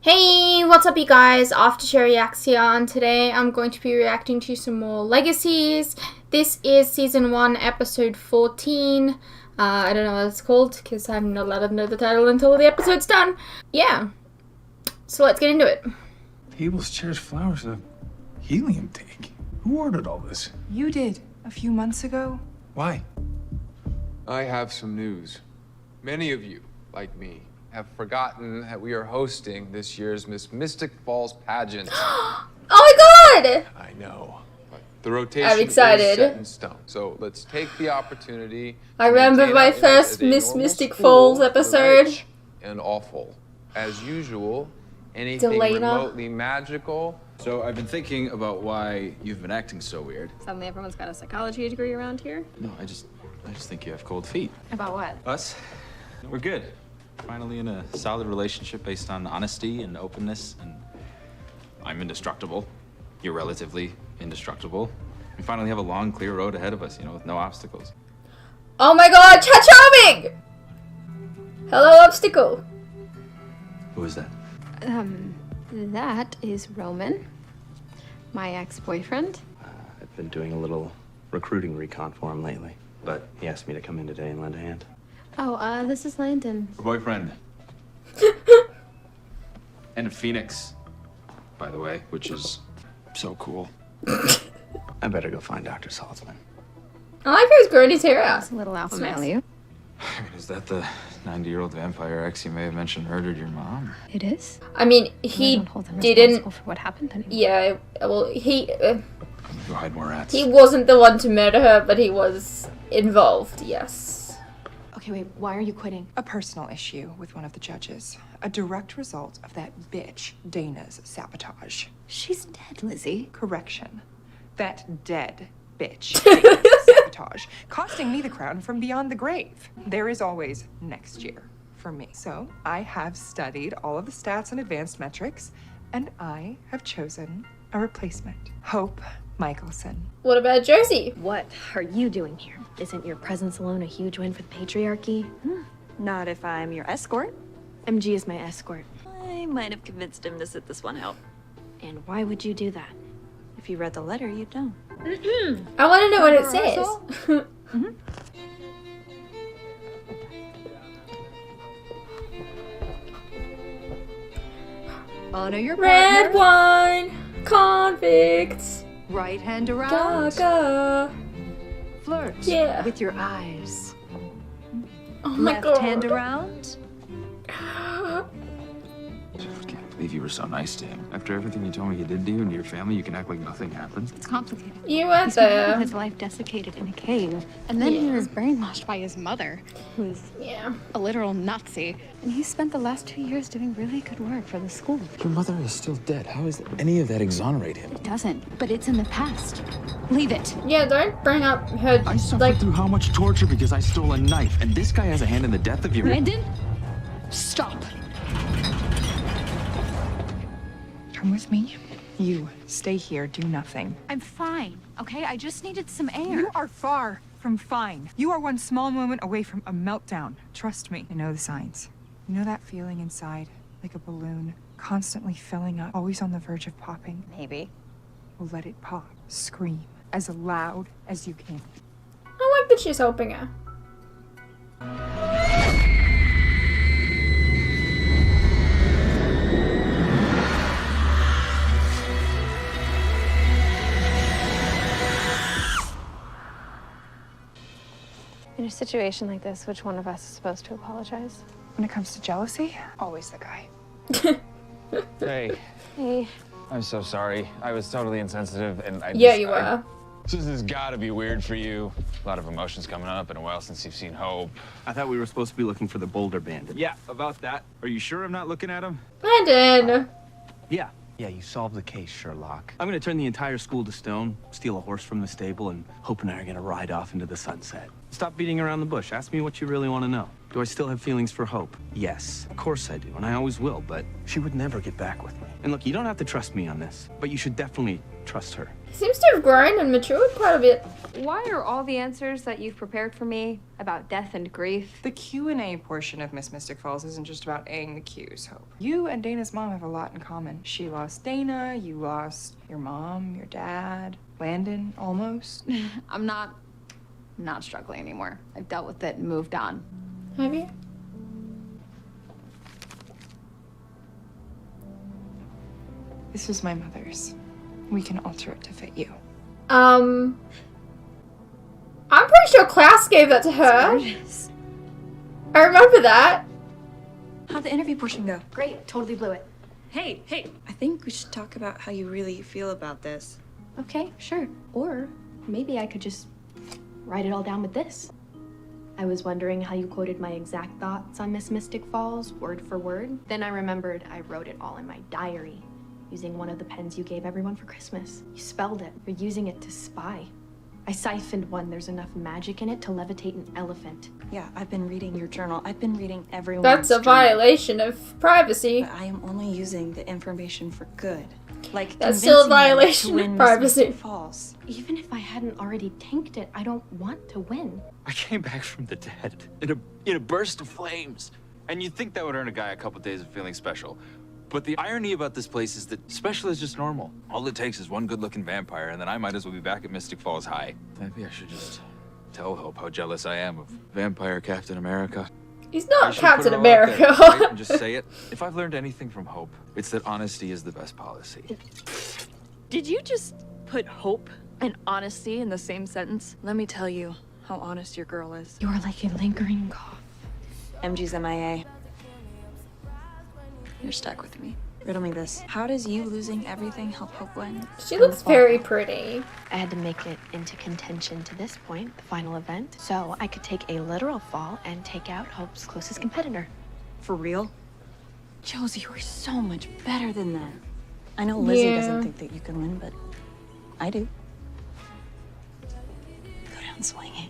Hey, what's up you guys? After Reacts here, and today I'm going to be reacting to some more Legacies. This is Season 1, Episode 14. I don't know what it's called, because I'm not allowed to know the title until the episode's done. Yeah, so let's get into it. Tables, chairs, flowers, a helium tank. Who ordered all this? You did, a few months ago. Why? I have some news. Many of you, like me, have forgotten that we are hosting this year's Miss Mystic Falls Pageant. Oh my god! I know, but the rotation I'm excited. is set in stone. So let's take the opportunity. I remember my first Miss Mystic Falls episode. And awful. As usual, anything Delana. remotely magical. So I've been thinking about why you've been acting so weird. Suddenly everyone's got a psychology degree around here. No, I just think you have cold feet. About what? Us? We're good. Finally in a solid relationship based on honesty and openness, and I'm indestructible. You're relatively indestructible. We finally have a long, clear road ahead of us, with no obstacles. Oh my god, Charming! Hello, obstacle. Who is that? That is Roman, my ex-boyfriend. I've been doing a little recruiting recon for him lately, but he asked me to come in today and lend a hand. Oh, this is Landon. Her boyfriend. And a phoenix, by the way, which is so cool. I better go find Dr. Saltzman. I like how he's growing his hair out. It's a little alpha Nice. male, you. I mean, is that the 90-year-old vampire ex you may have mentioned murdered your mom? It is? I mean, I he don't hold him didn't. responsible for what happened anymore. Yeah, well, he Go hide more rats. wasn't the one to murder her, but he was involved. Yes. Okay, wait, why are you quitting? A personal issue with one of the judges. A direct result of that bitch, Dana's sabotage. She's dead, Lizzie. Correction. That dead bitch, Dana's sabotage, costing me the crown from beyond the grave. There is always next year for me. So I have studied all of the stats and advanced metrics, and I have chosen a replacement. Hope Michelson. What about Josie? What are you doing here? Isn't your presence alone a huge win for the patriarchy? Not if I'm your escort. MG is my escort. I might have convinced him to sit this one out. And why would you do that? If you read the letter, you'd know. I want to know what it says. Honor your Red partner. wine, convicts, Right hand around. gaga. Flirt Yeah. with your eyes. Oh my Left god. hand around. I can't believe you were so nice to him. After everything you told me you did to you and to your family, you can act like nothing happened. It's complicated. You went He spent half there. of his life desiccated in a cave. And then he Yeah. was brainwashed by his mother, who's Yeah. a literal Nazi. And he spent the last 2 years doing really good work for the school. Your mother is still dead. How does any of that exonerate him? It doesn't, but it's in the past. Leave it. Yeah, don't bring up her, I suffered like, through how much torture because I stole a knife, and this guy has a hand in the death of your... Landon, stop. Come with me. You stay here, do nothing. I'm fine, okay? I just needed some air. You are far from fine. You are one small moment away from a meltdown. Trust me, I know the signs. You know that feeling inside, like a balloon, constantly filling up, always on the verge of popping? Maybe. Well, let it pop. Scream as loud as you can. I like that she's helping her. In a situation like this, which one of us is supposed to apologize? When it comes to jealousy, always the guy. Hey, Hey, I'm so sorry. I was totally insensitive, and Yeah, you were. This has got to be weird for you. A lot of emotions coming up. Been a while since you've seen Hope. I thought we were supposed to be looking for the Boulder Bandit. Yeah, about that. Are you sure I'm not looking at him? Landon. Yeah, you solved the case, Sherlock. I'm gonna turn the entire school to stone, steal a horse from the stable, and Hope and I are gonna ride off into the sunset. Stop beating around the bush. Ask me what you really want to know. Do I still have feelings for Hope? Yes, of course I do, and I always will, but she would never get back with me. And look, you don't have to trust me on this, but you should definitely trust her. Seems to have grown and matured quite a bit. Why are all the answers that you've prepared for me about death and grief? The Q&A portion of Miss Mystic Falls isn't just about Aing the Q's, Hope. You and Dana's mom have a lot in common. She lost Dana, you lost your mom, your dad, Landon, almost. I'm not struggling anymore. I've dealt with it and moved on. Have you? This is my mother's. We can alter it to fit you. I'm pretty sure Klaus gave that to her. I remember that. How'd the interview portion go? Great, totally blew it. Hey, I think we should talk about how you really feel about this. Okay, sure. Or maybe I could just write it all down with this. I was wondering how you quoted my exact thoughts on Miss Mystic Falls, word for word. Then I remembered I wrote it all in my diary, using one of the pens you gave everyone for Christmas. You spelled it. You're using it to spy. I siphoned one. There's enough magic in it to levitate an elephant. Yeah, I've been reading your journal. I've been reading everyone's That's a journal. violation of privacy. But I am only using the information for good. Like That's still a convincing them violation to win of Miss privacy. Mystic Falls. Even if I hadn't already tanked it, I don't want to win. I came back from the dead in a burst of flames. And you'd think that would earn a guy a couple days of feeling special. But the irony about this place is that special is just normal. All it takes is one good-looking vampire, and then I might as well be back at Mystic Falls High. Maybe I should just tell Hope how jealous I am of Vampire Captain America. He's I not should Captain put it all out there, America. right, and just say it. If I've learned anything from Hope, it's that honesty is the best policy. Did you just put hope and honesty in the same sentence? Let me tell you how honest your girl is. You're like a lingering cough. MG's MIA. You're stuck with me. Riddle me this. How does you losing everything help Hope win? She looks very pretty. I had to make it into contention to this point, the final event, so I could take a literal fall and take out Hope's closest competitor. For real? Josie, you are so much better than that. I know Lizzie Yeah. doesn't think that you can win, but I do. Go down swinging.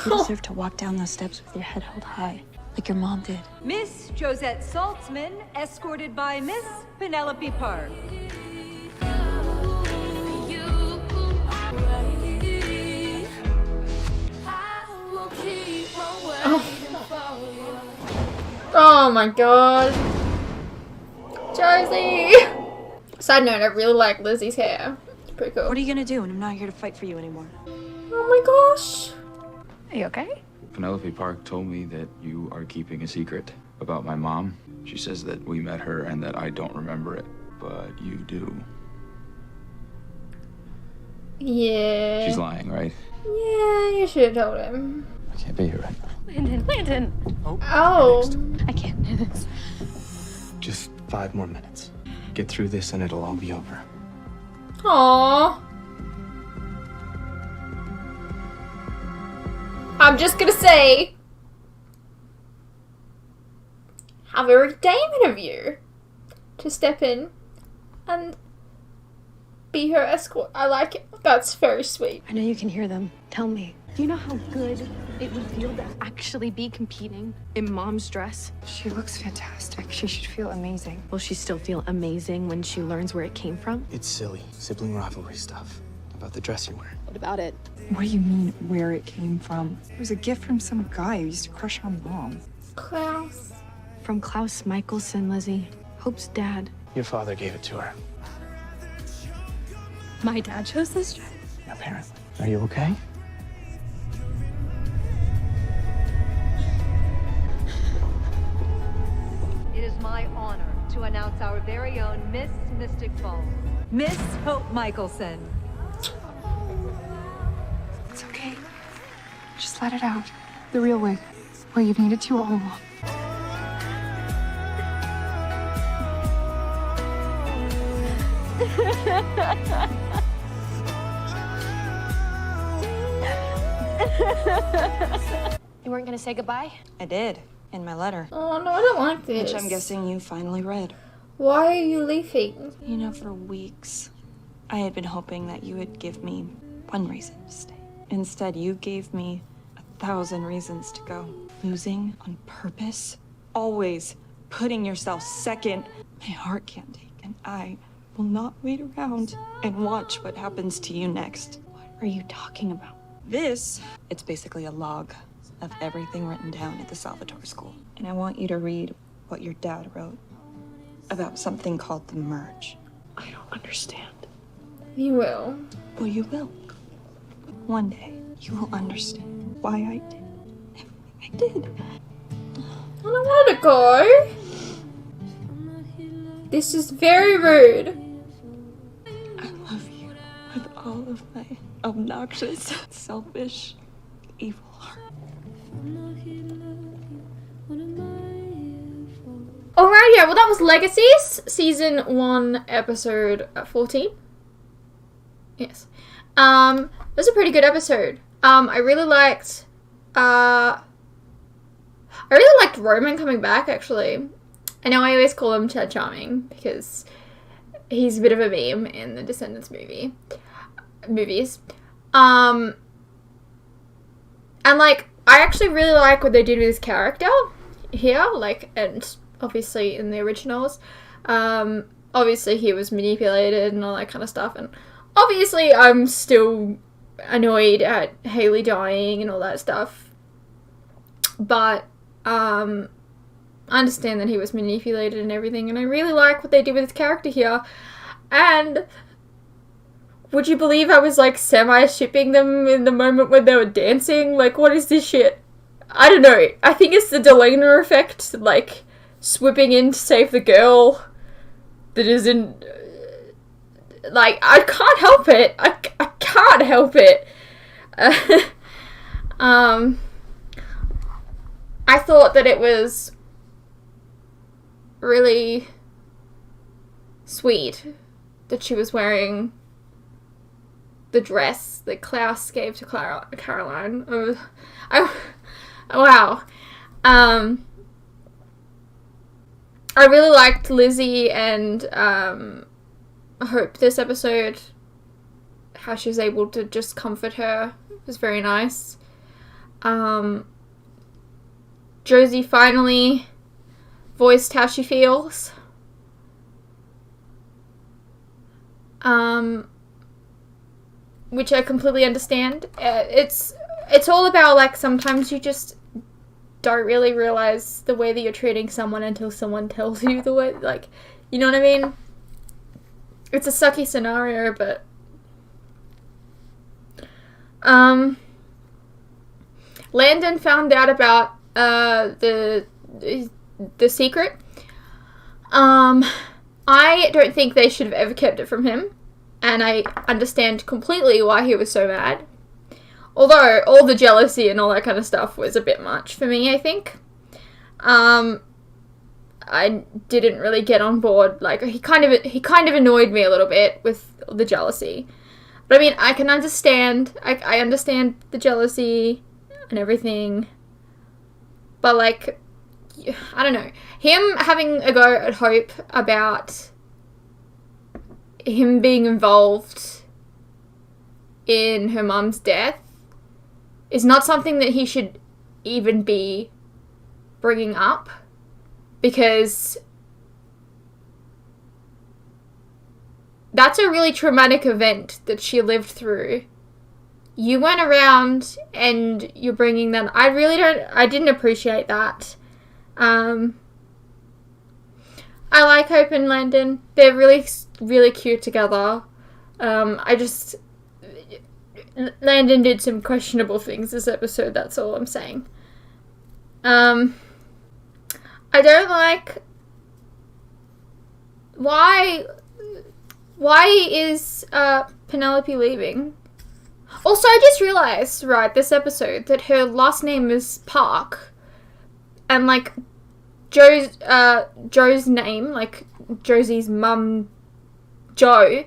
You deserve to walk down those steps with your head held high, like your mom did. Miss Josette Saltzman, escorted by Miss Penelope Park. Oh my god. Josie! Side note, I really like Lizzie's hair. It's pretty cool. What are you gonna do when I'm not here to fight for you anymore? Oh my gosh. Are you okay? Penelope Park told me that you are keeping a secret about my mom. She says that we met her and that I don't remember it, but you do. Yeah. She's lying, right? Yeah, you should have told him. I can't be here right now. Landon! Oh. I can't do this. Just 5 more minutes. Get through this and it'll all be over. Aww. I'm just gonna say, how very Damon of you to step in and be her escort. I like it. That's very sweet. I know you can hear them. Tell me. Do you know how good it would feel to actually be competing in Mom's dress? She looks fantastic. She should feel amazing. Will she still feel amazing when she learns where it came from? It's silly. Sibling rivalry stuff. About the dress you're wearing. What about it? What do you mean, where it came from? It was a gift from some guy who used to crush on Mom. Klaus. From Klaus Michelson, Lizzie. Hope's dad. Your father gave it to her. My dad chose this dress? Apparently. Are you okay? It is my honor to announce our very own Miss Mystic Falls, Miss Hope Michelson. It's okay. Just let it out. The real way. Where you've needed to all along. You weren't gonna say goodbye? I did, in my letter. Oh no, I don't like this. Which I'm guessing you finally read. Why are you leaving? You know, for weeks, I had been hoping that you would give me one reason to stay. Instead, you gave me 1,000 reasons to go. Losing on purpose, always putting yourself second. My heart can't take, and I will not wait around and watch what happens to you next. What are you talking about? It's basically a log of everything written down at the Salvatore school. And I want you to read what your dad wrote about something called the merge. I don't understand. You will. Well, you will. One day, you will understand why I did everything I did. I don't want to go. This is very rude. I love you with all of my obnoxious, selfish, evil heart. Alright, yeah, well that was Legacies, Season 1, Episode 14. Yes. It was a pretty good episode. I really liked Roman coming back, actually. I know I always call him Chad Charming, because he's a bit of a meme in the Descendants movies. And, like, I actually really like what they did with his character here, like, and obviously in the originals. Obviously he was manipulated and all that kind of stuff, and obviously I'm still annoyed at Haley dying and all that stuff. But, I understand that he was manipulated and everything, and I really like what they did with his character here. And would you believe I was, like, semi-shipping them in the moment when they were dancing? Like, what is this shit? I don't know. I think it's the Delana effect, like, swooping in to save the girl that isn't... like, I can't help it. I can't help it. I thought that it was really sweet that she was wearing the dress that Klaus gave to Caroline. Wow. I really liked Lizzie and Hope this episode. How she was able to just comfort her. It was very nice. Josie finally voiced how she feels. Which I completely understand. It's all about, like, sometimes you just don't really realize the way that you're treating someone until someone tells you the way, like, you know what I mean? It's a sucky scenario, but Landon found out about the secret. I don't think they should have ever kept it from him, and I understand completely why he was so mad. Although all the jealousy and all that kind of stuff was a bit much for me, I think. I didn't really get on board. Like, he kind of annoyed me a little bit with the jealousy. But I mean, I can understand. I understand the jealousy and everything. But, like, I don't know. Him having a go at Hope about him being involved in her mum's death is not something that he should even be bringing up, because that's a really traumatic event that she lived through. You went around and you're bringing that. I didn't appreciate that. I like Hope and Landon. They're really, really cute together. Landon did some questionable things this episode, that's all I'm saying. I don't like... Why is Penelope leaving? Also, I just realized, right, this episode, that her last name is Park. And, like, Joe's name, like, Josie's mum, Jo,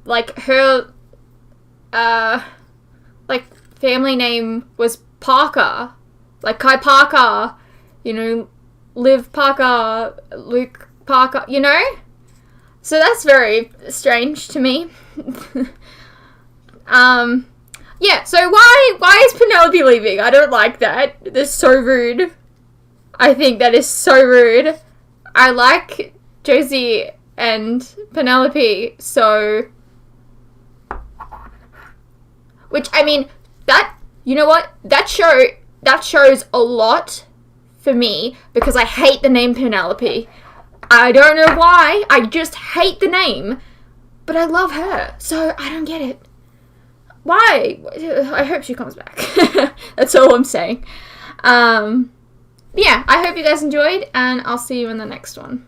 like, her, like, family name was Parker. Like, Kai Parker, you know, Liv Parker, Luke Parker, you know? So that's very strange to me. Yeah, so why is Penelope leaving? I don't like that. That's so rude. I think that is so rude. I like Josie and Penelope, so... Which, I mean, that, you know what? That shows a lot for me, because I hate the name Penelope. I don't know why, I just hate the name, but I love her, so I don't get it. Why? I hope she comes back. That's all I'm saying. Yeah, I hope you guys enjoyed, and I'll see you in the next one.